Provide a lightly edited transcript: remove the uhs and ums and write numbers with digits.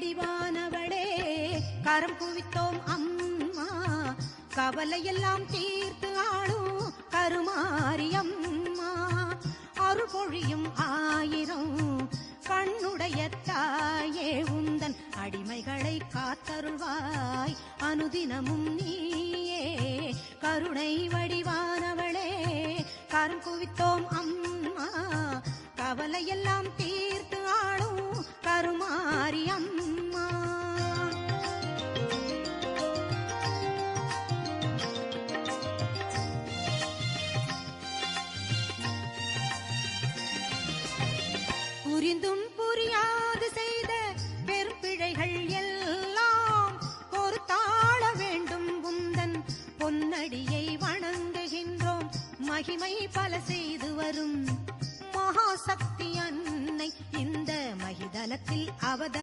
வடிவானவளே கரம் குவித்தோம் அம்மா, கவலையெல்லாம் தீர்த்து ஆளும் கருமாரியம்மா, அருள் பொழியும் ஆயிரம் கண்ணுடைய தாயே உந்தன் அடிமைகளை காத்தருள்வாய் அனுதினமும் நீயே. கருணை வடிவானவளே கரம் குவித்தோம் அம்மா, கவலையெல்லாம் தீர்த்து ஆளும் கருமாரியம்மா. புரிந்தும் புரியாது செய்த பெரும்பிழைகள் எல்லாம் பொறுத்தாள வேண்டும் உந்தன் பொன்னடியை வணங்குகின்றோம். மகிமை பல செய்து வரும் மகாசக்தி அன்னை இந்த மகிதலத்தில் அவத